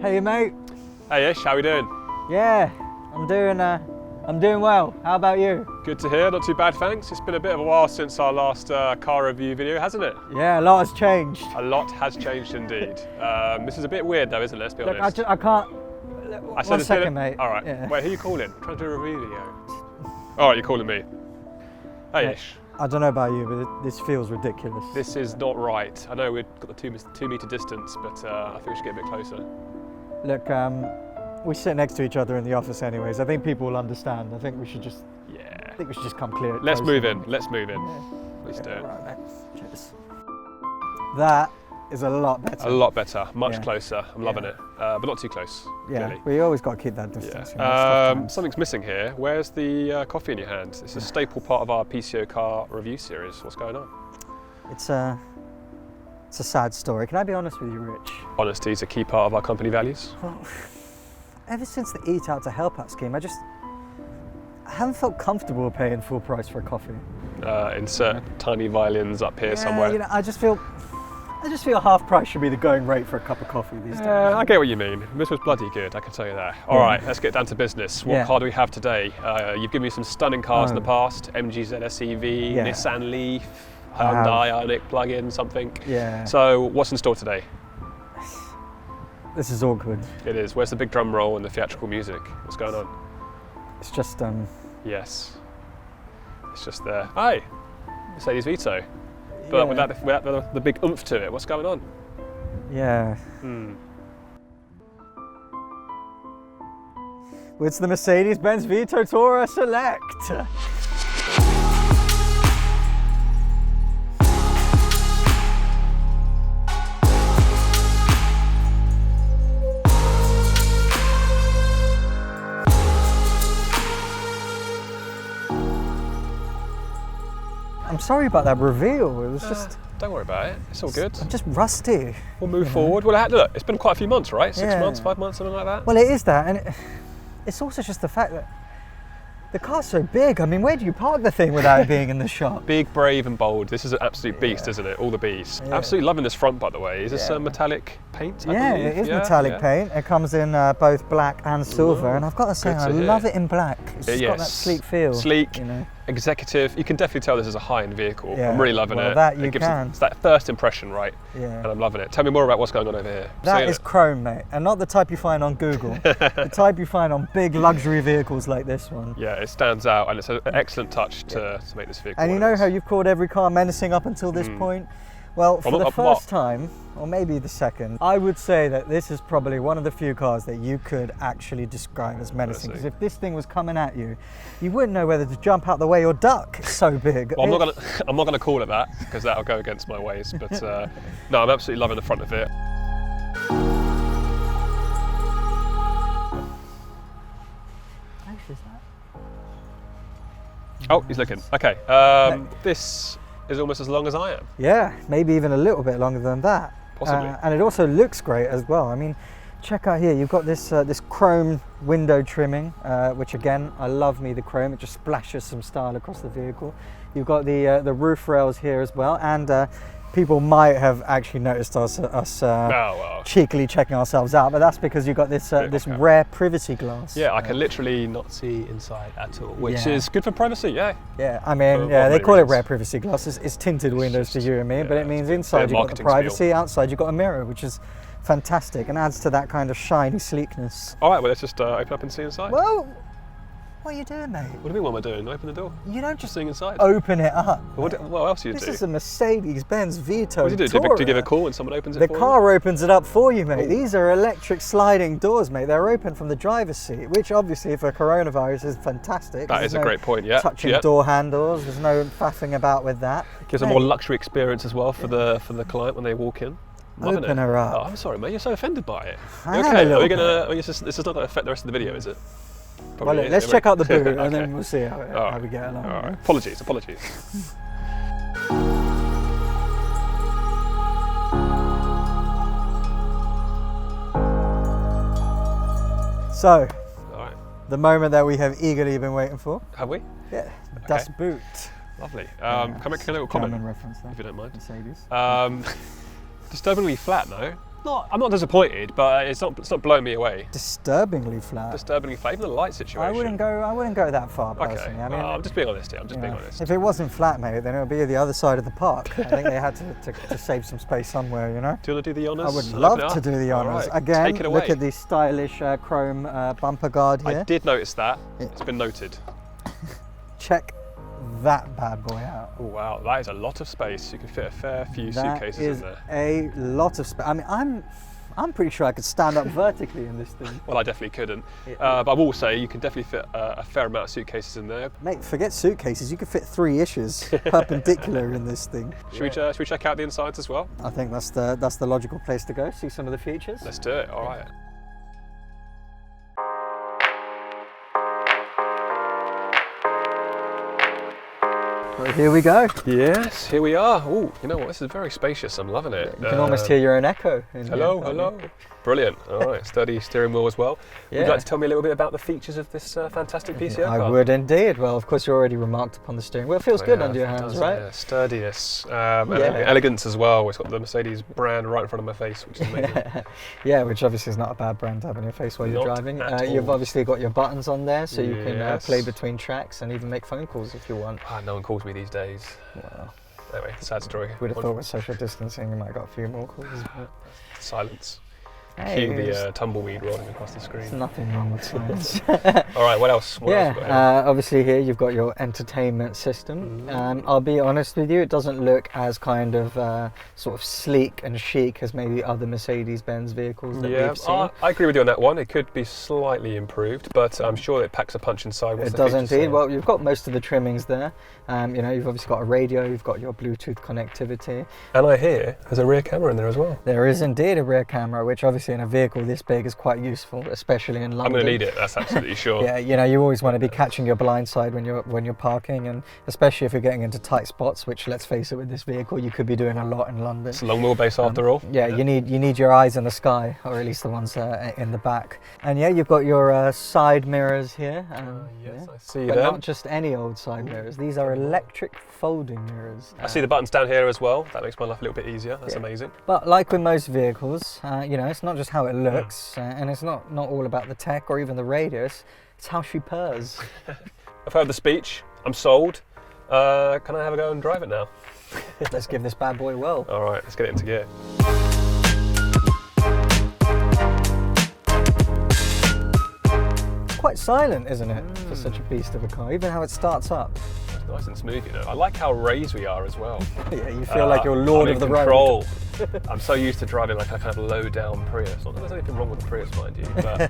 Hey mate. Hey Ish, how we doing? Yeah, I'm doing well. How about you? Good to hear, not too bad thanks. It's been a bit of a while since our last car review video, hasn't it? Yeah, a lot has changed. A lot has changed indeed. This is a bit weird though, isn't it? Let's be honest. Look, I can't. One second, mate. All right. Yeah. Wait, who are you calling? I'm trying to do a review video. All right, you're calling me. Hey Ish. I don't know about you, but this feels ridiculous. This is not right. I know we've got the 2 metre distance, but I think we should get a bit closer. Look, we sit next to each other in the office anyways. I think people will understand. I think we should just. Yeah. I think we should just come clear. Let's move in. Let's move in. Yeah. Let's do it. Right, mate. Cheers. That is a lot better. A lot better. Much Yeah. closer. I'm loving it, but not too close. Yeah, Clearly. we always got to keep that distance. Yeah. You know, it's tough times. Something's missing here. Where's the coffee in your hand? It's a staple part of our PCO car review series. What's going on? It's a sad story. Can I be honest with you, Rich? Honesty is a key part of our company values. Well, ever since the Eat Out to Help Out scheme, I haven't felt comfortable paying full price for a coffee. Insert tiny violins up here somewhere. You know, I just feel half price should be the going rate for a cup of coffee these days. I get what you mean. This was bloody good, I can tell you that. All right, let's get down to business. What car do we have today? You've given me some stunning cars in the past. MG ZS-EV, Nissan Leaf, Hyundai Ioniq plug-in, something. Yeah. So what's in store today? This is awkward. It is. Where's the big drum roll and the theatrical music? What's going on? It's just Yes. It's just there. Hi, Mercedes Vito. But without the big oomph to it, what's going on? Yeah. Well, it's the Mercedes-Benz Vito Tourer Select. I'm sorry about that reveal. It was just. Don't worry about it. It's all good. I'm just rusty. We'll move forward. Well, look, it's been quite a few months, right? 6 Yeah. months, 5 months, something like that. Well, it is that, and it's also just the fact that the car's so big. I mean, where do you park the thing without it being in the shop? Big, brave, and bold. This is an absolute beast, isn't it? All the B's. Yeah. Absolutely loving this front, by the way. Is this metallic paint? I believe? It is metallic paint. It comes in both black and silver, and I've got to say, I love it in black. It's just got that sleek feel. Sleek, you know. executive. You can definitely tell this is a high-end vehicle. Yeah. I'm really loving it. That you it gives can. It's that first impression, right? Yeah. And I'm loving it. Tell me more about what's going on over here. That is chrome, mate, and not the type you find on Google. The type you find on big luxury vehicles like this one. Yeah, it stands out, and it's an excellent touch to make this vehicle. And you know how you've called every car menacing up until this point? Well, for the first time, or maybe the second, I would say that this is probably one of the few cars that you could actually describe as menacing. Because if this thing was coming at you, you wouldn't know whether to jump out the way or duck. It's so big. Well, I'm not gonna call it that because that'll go against my ways. But no, I'm absolutely loving the front of it. Oh, he's looking. Okay, this is almost as long as I am. Yeah, maybe even a little bit longer than that. Possibly. And it also looks great as well. I mean, check out here. You've got this this chrome window trimming, which again, I love me the chrome. It just splashes some style across the vehicle. You've got the roof rails here as well, and people might have actually noticed us cheekily checking ourselves out, but that's because you've got this this rare privacy glass. Yeah, I can literally not see inside at all, which is good for privacy. Yeah. Yeah, I mean, they call it rare privacy glass. It's tinted windows to you and me, but it means inside you've got the privacy, outside you've got a mirror, which is fantastic and adds to that kind of shiny sleekness. All right, well, let's just open up and see inside. Well, what are you doing, mate? What do you mean, what am I doing? Open the door. You don't just seeing inside. Open it up. What else do you do? This is a Mercedes-Benz Vito. What do you do? Do you give a call when someone opens it for you? The car opens it up for you, mate. Ooh. These are electric sliding doors, mate. They're open from the driver's seat, which obviously for coronavirus is fantastic. That is a great point, yeah. Touching door handles, there's no faffing about with that. Gives a more luxury experience as well for the client when they walk in. Open her up. Oh, I'm sorry, mate. You're so offended by it. Okay. This is not going to affect the rest of the video, is it? Probably well, let's check out the boot and then we'll see how we get along. All right. Apologies. So, the moment that we have eagerly been waiting for. Have we? Yeah, Das Boot. Lovely. Can I make a little comment? Reference there. If you don't mind. Mercedes. Disturbingly flat, no? I'm not disappointed, but it's not blowing me away. Disturbingly flat. Disturbingly flat, even the light situation. I wouldn't go that far personally. Okay, I mean, I'm just being honest here. I'm just being honest. If it wasn't flat, mate, then it would be the other side of the park. I think they had to save some space somewhere, you know. Do you want to do the honours? I would love to do the honours. Right, Again, take it away. Look at the stylish chrome bumper guard here. I did notice that. It's been noted. Check that bad boy out. Oh wow, that is a lot of space. You can fit a fair few suitcases in there. A lot of space. I mean, I'm pretty sure I could stand up vertically in this thing. Well, I definitely couldn't. But I will say you can definitely fit a fair amount of suitcases in there. Mate, forget suitcases. You could fit 3 issues perpendicular in this thing. Should we check out the insides as well? I think that's the logical place to go. See some of the features. Let's do it. All right. Well, here we go. Yes, here we are. Oh, you know what? This is very spacious. I'm loving it. You can almost hear your own echo. Hello. Brilliant. All right, sturdy steering wheel as well. Yeah. Would you like to tell me a little bit about the features of this fantastic PCO car? I would indeed. Well, of course, you already remarked upon the steering wheel. It feels good under your hands, right? Yeah, sturdiness, elegance as well. It's got the Mercedes brand right in front of my face, which is amazing. Yeah, which obviously is not a bad brand to have in your face while you're driving. You've obviously got your buttons on there, so you can play between tracks and even make phone calls if you want. No one calls me these days. Well, anyway, sad story. We'd have thought with social distancing you might have got a few more calls. But... Silence. Hey, Cue the tumbleweed rolling across the screen. There's nothing wrong with science. All right, what else? Obviously here you've got your entertainment system. I'll be honest with you, it doesn't look as kind of sort of sleek and chic as maybe other Mercedes-Benz vehicles that we've seen. I agree with you on that one. It could be slightly improved, but I'm sure it packs a punch inside. It does indeed. Well, you've got most of the trimmings there. You've obviously got a radio, you've got your Bluetooth connectivity. And I hear there's a rear camera in there as well. There is indeed a rear camera, which obviously in a vehicle this big is quite useful, especially in London. I'm going to need it, that's absolutely sure. Yeah, you always want to be catching your blind side when you're parking, and especially if you're getting into tight spots, which, let's face it, with this vehicle you could be doing a lot in London. It's a long wheelbase after all. Yeah, you need your eyes in the sky, or at least the ones in the back. And yeah, you've got your side mirrors here. Yes, I see but them. not just any old side mirrors. These are electric folding mirrors. I see the buttons down here as well. That makes my life a little bit easier. That's amazing. But like with most vehicles, it's not just how it looks, and it's not all about the tech or even the radius. It's how she purrs. I've heard the speech. I'm sold. Can I have a go and drive it now? Let's give this bad boy a whirl. All right, let's get it into gear. It's quite silent, isn't it, for such a beast of a car? Even how it starts up. It's nice and smooth, I like how raised we are as well. Yeah, you feel like you're lord of the road. I'm so used to driving like a kind of low-down Prius. Not that there's anything wrong with the Prius, mind you, but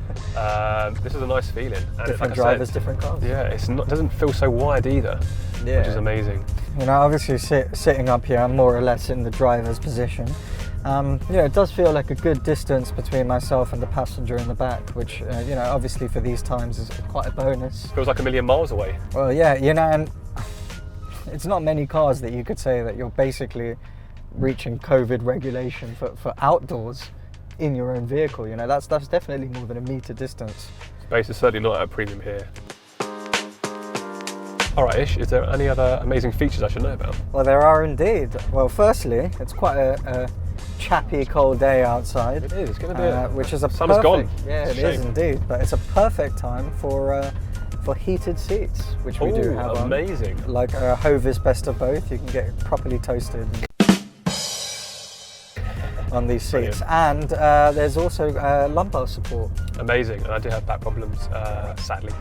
this is a nice feeling. And different drivers, different cars. Yeah, it doesn't feel so wide either, which is amazing. Obviously sitting up here, I'm more or less in the driver's position. It does feel like a good distance between myself and the passenger in the back, which, obviously for these times is quite a bonus. Feels like a million miles away. Well, yeah, and it's not many cars that you could say that you're basically reaching COVID regulation for outdoors in your own vehicle. That's definitely more than a metre distance. Space is certainly not at a premium here. All right, Ish, is there any other amazing features I should know about? Well, there are indeed. Well, firstly, it's quite a chappy cold day outside. It is, it's going to be which is a summer's gone. Yeah, it is indeed, but it's a perfect time for heated seats, which we do have on. Amazing. Like Hovis best of both, you can get properly toasted on these seats. Brilliant. And there's also lumbar support. Amazing, and I do have back problems, sadly.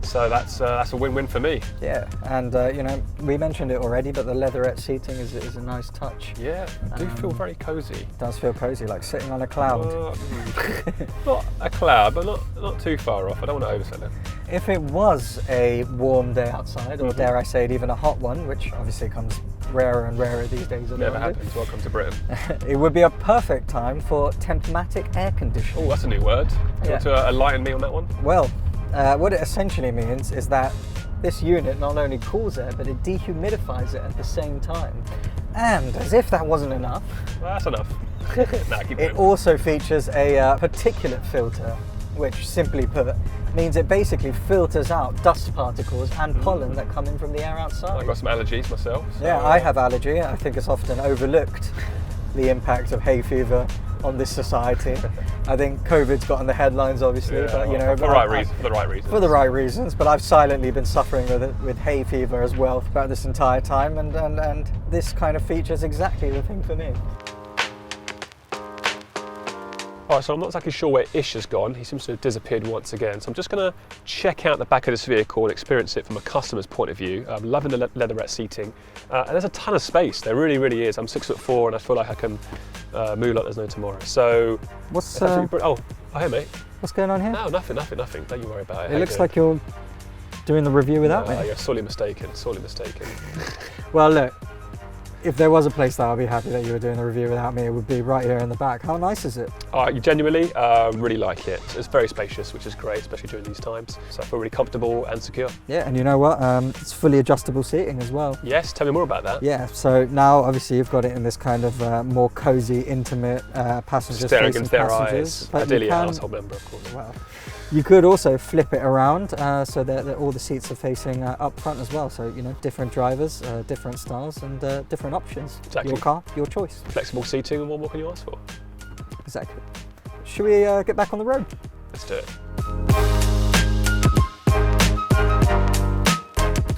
So that's a win-win for me. Yeah, and we mentioned it already, but the leatherette seating is a nice touch. Yeah, I do feel very cosy. It does feel cosy, like sitting on a cloud. Not a cloud, but not too far off. I don't want to oversell it. If it was a warm day outside, or dare I say it, even a hot one, which obviously comes rarer and rarer these days. Never happens. Welcome to Britain. It would be a perfect time for Tempomatic Air Conditioning. Oh, that's a new word. Do you want to enlighten me on that one? Well, what it essentially means is that this unit not only cools air, but it dehumidifies it at the same time. And as if that wasn't enough, well, that's enough. It also features a particulate filter, which simply put means it basically filters out dust particles and pollen that come in from the air outside. I've got some allergies myself. So I have allergy. I think it's often overlooked. the impact of hay fever on this society. I think COVID's got on the headlines, obviously, but you know, for the right reasons. For the right reasons, but I've silently been suffering with hay fever as well throughout this entire time, and this kind of feature is exactly the thing for me. Alright, so I'm not exactly sure where Ish has gone. He seems to have disappeared once again. So I'm just going to check out the back of this vehicle and experience it from a customer's point of view. I'm loving the leatherette seating. And there's a ton of space. There really, really is. I'm 6'4" and I feel like I can move like there's no tomorrow. So, what's oh, hey mate. What's going on here? No, nothing. Don't you worry about it. It looks like you're doing the review without me. You're sorely mistaken. Well, look. If there was a place that I'd be happy that you were doing the review without me, it would be right here in the back. How nice is it? You genuinely really like it. It's very spacious, which is great, especially during these times. So I feel really comfortable and secure. Yeah, and you know what? It's fully adjustable seating as well. Yes, tell me more about that. Yeah, so now obviously you've got it in this kind of more cozy, intimate passengers staring facing into their passengers. eyes. But Ideally a household member, of course. Well, you could also flip it around so that all the seats are facing up front as well. So, you know, different drivers, different styles and different options. Exactly. Your car, your choice. Flexible seating, and what more can you ask for? Exactly. Should we get back on the road? Let's do it.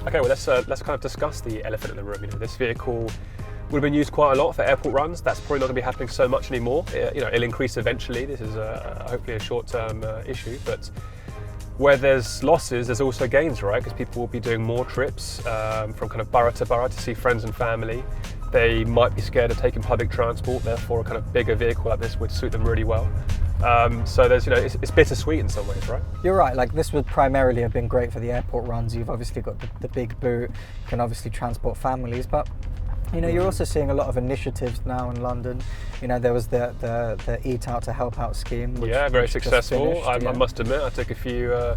Okay, well let's kind of discuss the elephant in the room. You know, this vehicle would have been used quite a lot for airport runs. That's probably not going to be happening so much anymore. You know, it'll increase eventually. This is hopefully a short-term issue, but where there's losses, there's also gains, right? Because people will be doing more trips from kind of borough to borough to see friends and family. They might be scared of taking public transport, therefore a kind of bigger vehicle like this would suit them really well. So there's, you know, it's bittersweet in some ways, right? You're right, like this would primarily have been great for the airport runs. You've obviously got the big boot, you can obviously transport families, but you know, you're also seeing a lot of initiatives now in London. You know, there was the Eat Out to Help Out scheme. Which, very successful. Finished, I must admit, I took a few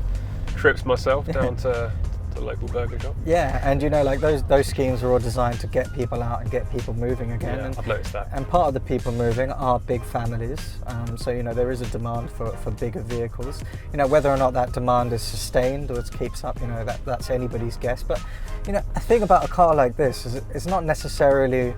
trips myself down to the local burger shop. Yeah, and you know, like those schemes are all designed to get people out and get people moving again. Yeah, and, I've noticed that. And part of the people moving are big families. So, you know, there is a demand for bigger vehicles. You know, whether or not that demand is sustained or it keeps up, you know, that's anybody's guess. But, you know, the thing about a car like this is it's not necessarily,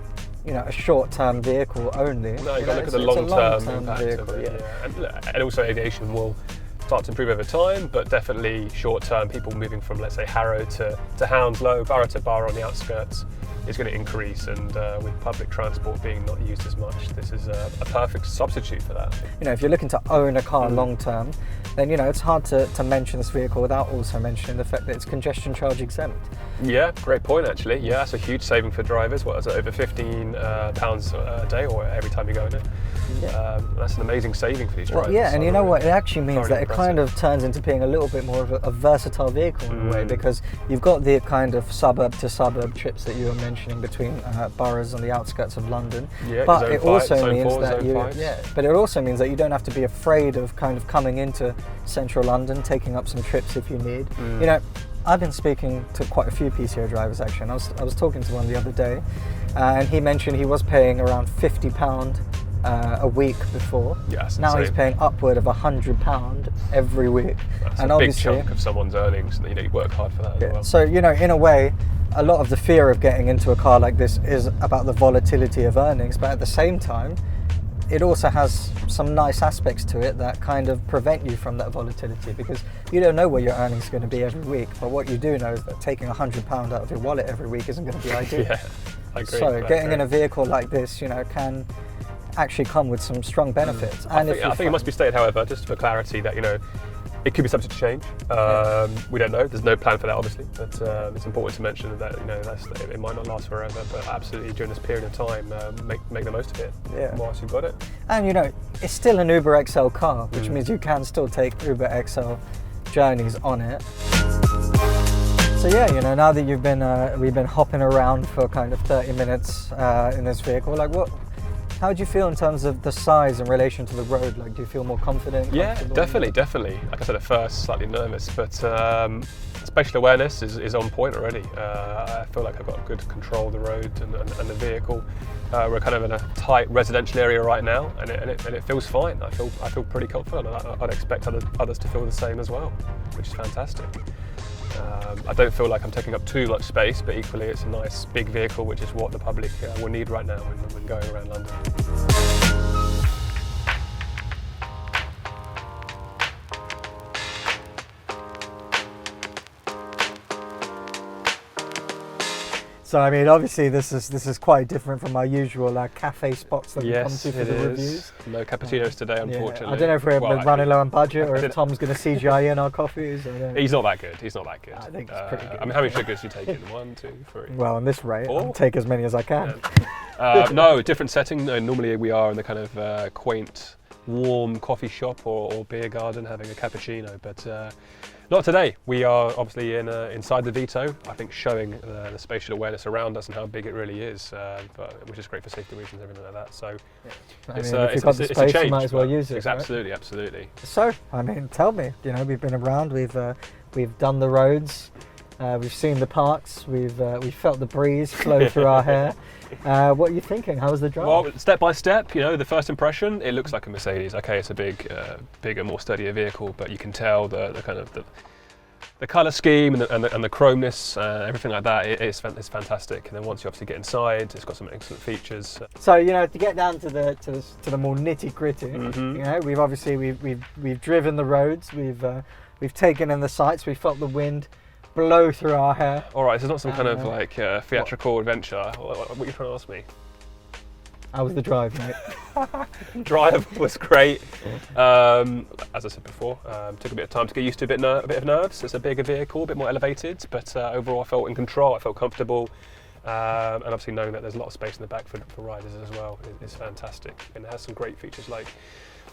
you know, a short-term vehicle only. No, you've got to look at the long-term impact of it. Yeah. And also aviation will start to improve over time, but definitely short-term, people moving from, let's say, Harrow to Hounslow, borough to borough on the outskirts, is going to increase, and with public transport being not used as much, this is a perfect substitute for that. You know, if you're looking to own a car long-term, then, you know, it's hard to mention this vehicle without also mentioning the fact that it's congestion charge exempt. Yeah, great point actually. Yeah, that's a huge saving for drivers. What is it, over £15 a day or every time you go in it? Yeah. That's an amazing saving for these drivers. Well, yeah, and you know what, it actually means that it kind of turns into being a little bit more of a versatile vehicle in a way, because you've got the kind of suburb to suburb trips that you were mentioning between boroughs on the outskirts of London. Yeah, but it also means that it also means that you don't have to be afraid of kind of coming into central London, taking up some trips if you need. You know, I've been speaking to quite a few PCO drivers actually, and I was talking to one the other day, and he mentioned he was paying around £50 a week before. Yes, now he's paying upward of £100 every week. That's and a big chunk of someone's earnings, and you know, you work hard for that as well. So, you know, in a way, a lot of the fear of getting into a car like this is about the volatility of earnings, but at the same time, it also has some nice aspects to it that kind of prevent you from that volatility, because you don't know what your earnings are going to be every week, but what you do know is that taking £100 out of your wallet every week isn't going to be ideal. Yeah, I agree. So getting in a vehicle like this, you know, can actually come with some strong benefits. I think it must be stated, however, just for clarity, that, you know, it could be subject to change. We don't know. There's no plan for that, obviously, but it's important to mention that, you know, it might not last forever, but absolutely during this period of time, make the most of it whilst you've got it. And you know, it's still an Uber XL car, which means you can still take Uber XL journeys on it. So yeah, you know, now that we've been hopping around for kind of 30 minutes in this vehicle, like how do you feel in terms of the size in relation to the road? Like, do you feel more confident? Yeah, definitely. Like I said at first, slightly nervous, but spatial awareness is on point already. I feel like I've got good control of the road and the vehicle. We're kind of in a tight residential area right now, and it feels fine. I feel pretty confident. I'd expect others to feel the same as well, which is fantastic. I don't feel like I'm taking up too much space, but equally it's a nice big vehicle, which is what the public will need right now when going around London. So I mean, obviously this is quite different from our usual cafe spots that we come to for the reviews. No cappuccinos today, unfortunately. Yeah. I don't know if we're running low on budget or if Tom's going to CGI in our coffees. He's not that good. He's not that good. I think it's pretty good. I mean, how many sugars do you take in? 1, 2, 3? Well, on this rate, I'll take as many as I can. Yeah. No, different setting. Normally we are in the kind of quaint, warm coffee shop or beer garden having a cappuccino, but not today. We are obviously inside the Vito, I think showing the spatial awareness around us and how big it really is, which is great for safety reasons and everything like that. So if you've got the space, you might as well use it. Absolutely, right? Absolutely. So, I mean, tell me, we've been around, we've done the roads, we've seen the parks, we've felt the breeze flow through our hair. What are you thinking? How was the drive? Well, step by step, the first impression, it looks like a Mercedes. Okay, it's a bigger, more sturdier vehicle, but you can tell the kind of the colour scheme and the chromeness, everything like that. It's fantastic. And then once you obviously get inside, it's got some excellent features. So to get down to the more nitty gritty, we've obviously we've driven the roads, we've taken in the sights, we've felt the wind blow through our hair. All right, so it's not some kind of theatrical adventure. What are you trying to ask me? How was the drive, mate? Drive was great. As I said before, took a bit of time to get used to a bit of nerves. It's a bigger vehicle, a bit more elevated, but overall I felt in control. I felt comfortable, and obviously knowing that there's a lot of space in the back for riders as well is fantastic. And it has some great features like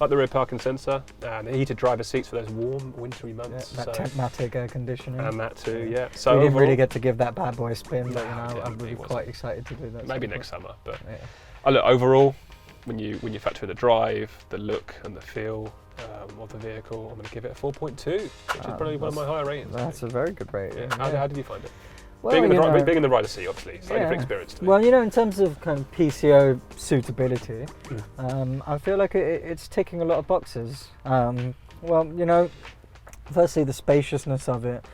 the rear parking sensor and the heated driver seats for those warm, wintry months. Yeah, that Tempomatic Air Conditioning. And that too, yeah. So we didn't really get to give that bad boy a spin, but I'm really quite excited to do that. Maybe next summer, but look, overall, when you factor in the drive, the look and the feel of the vehicle, I'm going to give it a 4.2, which is probably one of my higher ratings. That's a very good rating. Yeah. How did you find it? Well, being in the rider's seat, obviously, slightly different experience to me. Well, in terms of kind of PCO suitability, I feel like it's ticking a lot of boxes. Firstly, the spaciousness of it.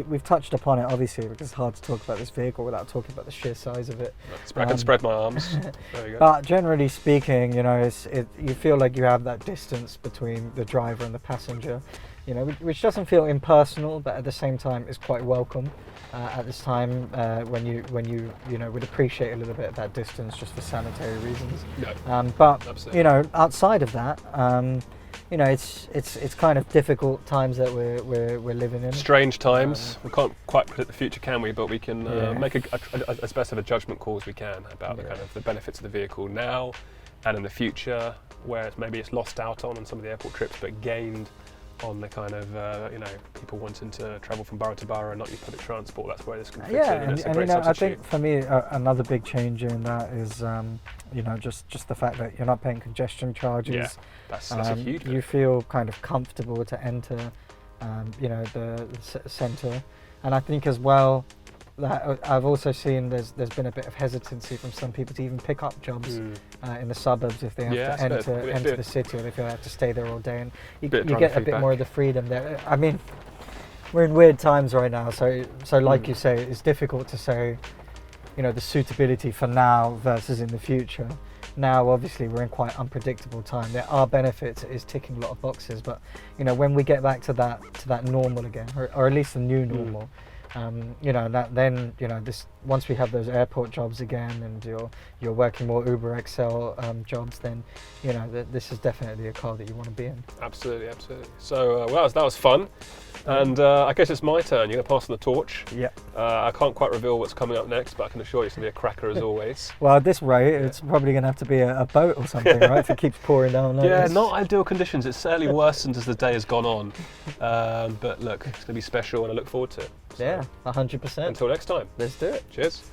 We've touched upon it, obviously, because it's hard to talk about this vehicle without talking about the sheer size of it. I can spread my arms. There you go. But generally speaking, you feel like you have that distance between the driver and the passenger, which doesn't feel impersonal, but at the same time is quite welcome. At this time, when you would appreciate a little bit of that distance just for sanitary reasons. No, but absolutely. Outside of that, it's kind of difficult times that we're living in. Strange times. We can't quite predict the future, can we? But we can make as best of a judgment call as we can about the kind of the benefits of the vehicle now and in the future, where maybe it's lost out on some of the airport trips, but gained on the kind of people wanting to travel from borough to borough and not use public transport. That's where this can fit in. It's a great substitute. I think for me another big change in that is just the fact that you're not paying congestion charges. Yeah, that's a huge bit. You feel kind of comfortable to enter the centre, and I think as well that I've also seen there's been a bit of hesitancy from some people to even pick up jobs in the suburbs if they have to enter the city, or if they have to stay there all day, and you get a bit more of the freedom there. I mean, we're in weird times right now, so like you say, it's difficult to say, the suitability for now versus in the future. Now, obviously, we're in quite unpredictable time. There are benefits; it is ticking a lot of boxes, but when we get back to that normal again, or at least the new normal. This once we have those airport jobs again, and you're working more Uber XL jobs, then this is definitely a car that you want to be in. Absolutely. So that was fun, and I guess it's my turn. You're going to pass on the torch. Yeah. I can't quite reveal what's coming up next, but I can assure you it's going to be a cracker as always. Well, at this rate, it's probably going to have to be a boat or something, right? If it keeps pouring down. Not ideal conditions. It's certainly worsened as the day has gone on, but look, it's going to be special, and I look forward to it. So, 100%. Until next time. Let's do it. Cheers.